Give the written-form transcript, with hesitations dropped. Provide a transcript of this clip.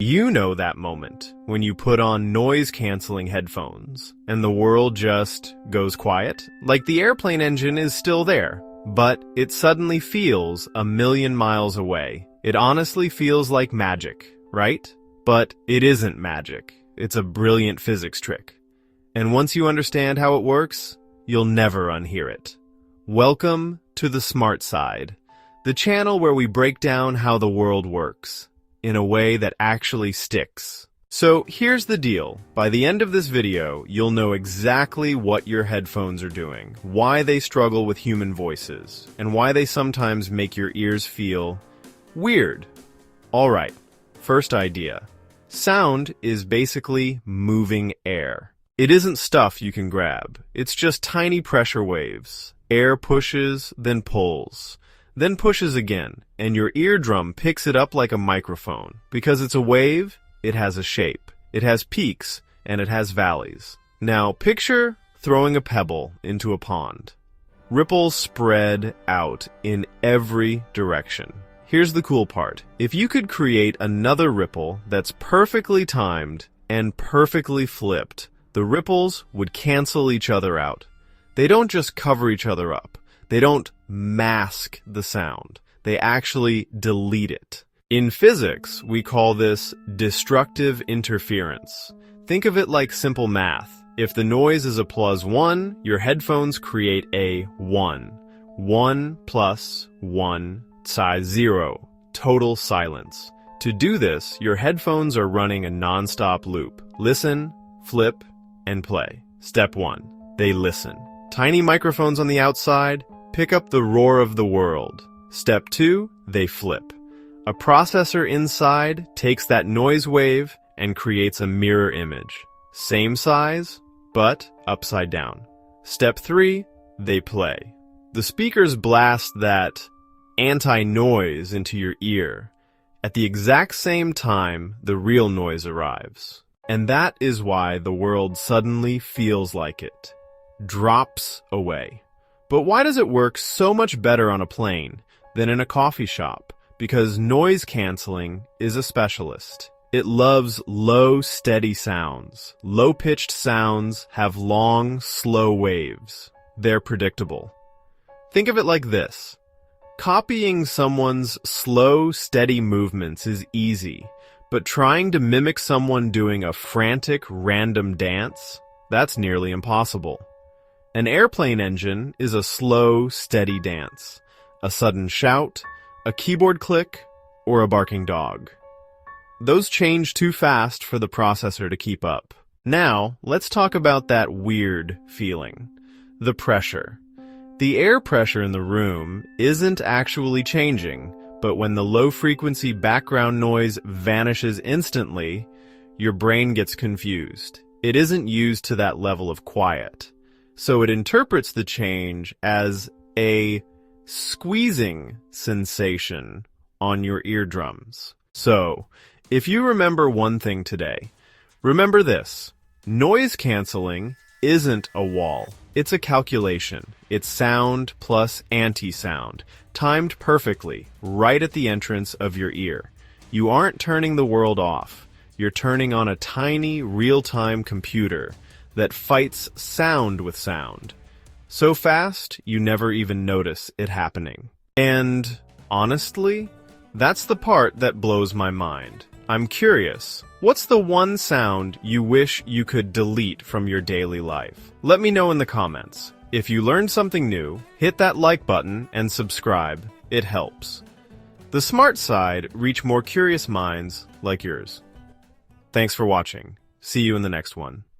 You know that moment when you put on noise-canceling headphones and the world just goes quiet? Like the airplane engine is still there, but it suddenly feels a million miles away. It honestly feels like magic, right? But it isn't magic. It's a brilliant physics trick. And once you understand how it works, you'll never unhear it. Welcome to the Smart Side, the channel where we break down how the world works in a way that actually sticks. So here's the deal. By the end of this video, you'll know exactly what your headphones are doing, why they struggle with human voices, and why they sometimes make your ears feel weird. All right, first idea. Sound is basically moving air. It isn't stuff you can grab. It's just tiny pressure waves. Air pushes, then pulls, then pushes again, and your eardrum picks it up like a microphone. Because it's a wave, it has a shape. It has peaks, and it has valleys. Now, picture throwing a pebble into a pond. Ripples spread out in every direction. Here's the cool part. If you could create another ripple that's perfectly timed and perfectly flipped, the ripples would cancel each other out. They don't just cover each other up. They don't mask the sound. They actually delete it. In physics, we call this destructive interference. Think of it like simple math. If the noise is a +1, your headphones create a 1. 1 plus 1, size 0, total silence. To do this, your headphones are running a non-stop loop. Listen, flip, and play. Step 1, they listen. Tiny microphones on the outside pick up the roar of the world. Step 2, they flip. A processor inside takes that noise wave and creates a mirror image. Same size, but upside down. Step 3, they play. The speakers blast that anti-noise into your ear. At the exact same time, the real noise arrives. And that is why the world suddenly feels like it. Drops away. But why does it work so much better on a plane than in a coffee shop? Because noise canceling is a specialist. It loves low, steady sounds. Low-pitched sounds have long, slow waves. They're predictable. Think of it like this. Copying someone's slow, steady movements is easy, but trying to mimic someone doing a frantic, random dance, that's nearly impossible. An airplane engine is a slow, steady dance. A sudden shout, a keyboard click, or a barking dog. Those change too fast for the processor to keep up. Now, let's talk about that weird feeling. The pressure. The air pressure in the room isn't actually changing, but when the low-frequency background noise vanishes instantly, your brain gets confused. It isn't used to that level of quiet. So it interprets the change as a squeezing sensation on your eardrums. So, if you remember one thing today, remember this. Noise canceling isn't a wall. It's a calculation. It's sound plus anti-sound, timed perfectly, right at the entrance of your ear. You aren't turning the world off. You're turning on a tiny, real-time computer that fights sound with sound. So fast, you never even notice it happening. And honestly, that's the part that blows my mind. I'm curious, what's the one sound you wish you could delete from your daily life? Let me know in the comments. If you learned something new, hit that like button and subscribe. It helps. The Smart Side reach more curious minds like yours. Thanks for watching. See you in the next one.